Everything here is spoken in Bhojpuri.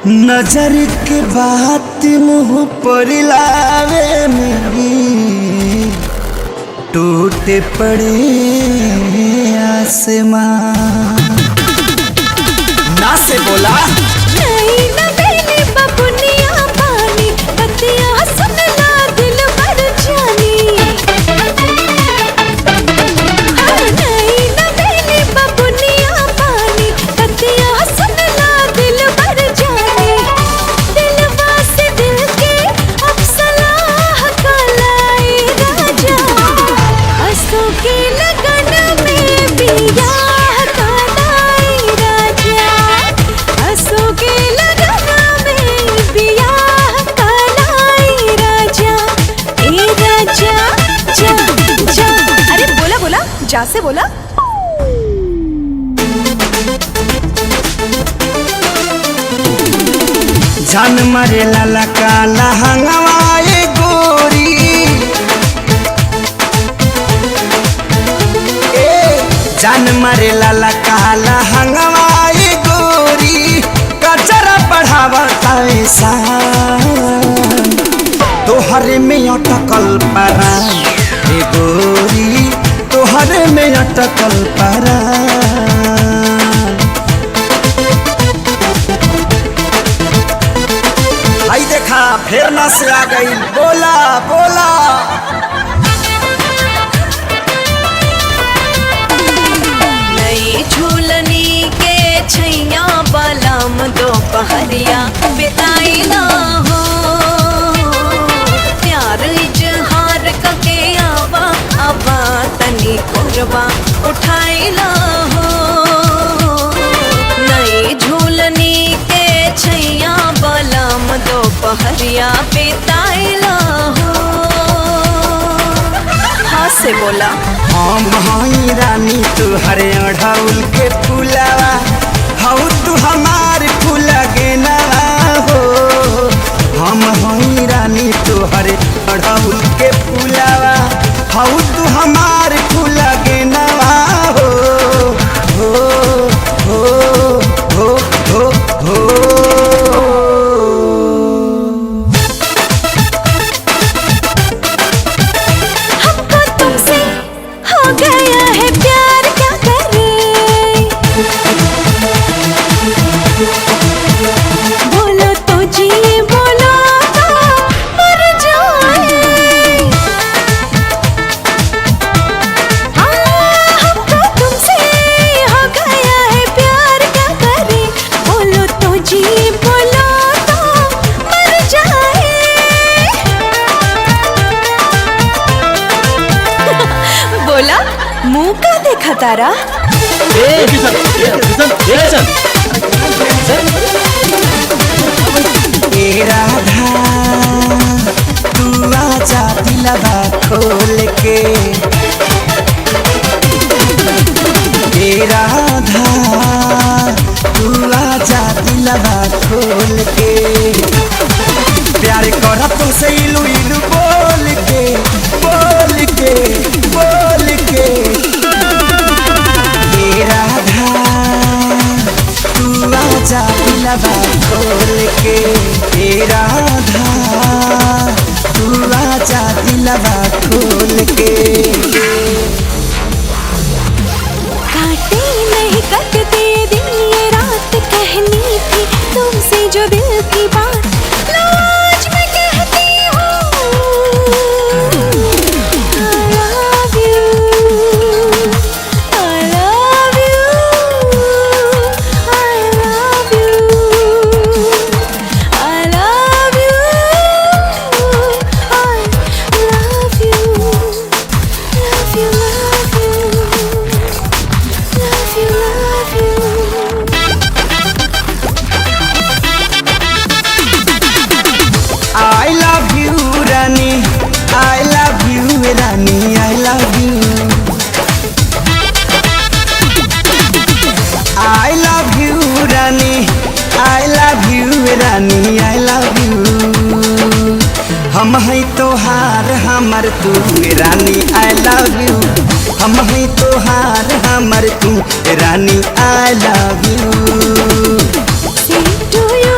नजर के बात मुँह पर लावे मेरी, टूटे पड़े आसमान। ना से बोला नहीं न बेली बबुनिया पानी, बतिया सुन ला दिल भर जानी। हाँ, नहीं न बेली बबुनिया पानी, बतिया सुन ला दिल भर जानी। दिल वासे दिल के अब सलाह का लाई राजा, आंसू की लगन में बियाह का लाई राजा, आंसू की लगन में बियाह का लाई राजा। ए राजा जा जा, अरे बोला बोला जा से बोला। जान मारे लाला काला हंगवाए गोरी, जान मारे लाला काला हंगवाए गोरी, कचरा बढ़ावता तोहरे में अटकल पारा ए गोरी, तोहरे में अटकल पारा। आई देखा फिर ना से आ गई, बोला बोला। नई झूलनी के छैया बलम दोपहरिया बिताई ना हो, प्यार इजहार कके आवा आवा तनी कोरबा उठाई ना हो। नई झूलनी के छैया बलम दोपहरिया बिताई ना हो। हाँ से बोला हम हई रानी तुहरे अढ़ौल के फुलावा, हऊ तू हमार फूल गेनावा हो। हम हई रानी तुहरे अढ़ौल के फुलावा, हऊ तू हमार फूल गेनावा हो। हो हो हो हो हो हमको तुमसे हो गया है प्यार, क्या करें? बोलो तो जी, बोलो तो मर जाए। हाँ, हमको तुमसे हो गया है प्यार, क्या करें? बोलो तो जी, बोलो तो मर जाए। बोला मुंह का देखा तारा। ए राधा तू आजा दिलवा खोल के, ए राधा तू आजा दिलवा खोल के। प्यार कर तुमसे इलू इलू बोल के बोल के बोल के। ए राधा तू आजा दिलवा खोल के, ए राधा तू आजा दिलवा खोल के। काटे नहीं कटते दिन ये रात, कहनी थी तुमसे जो दिल की बात, लो आज मैं कहती हूँ I love you, I love you, I love you, I love you, I love you, love you, love you, love you, love you। I love you Rani, I love you Rani, I love you, I love you Rani, I love you Rani, I love you। हम हैं तोहार हमर तू रानी, I love you। हम हैं तोहार हमर तू रानी, I love you। Say to you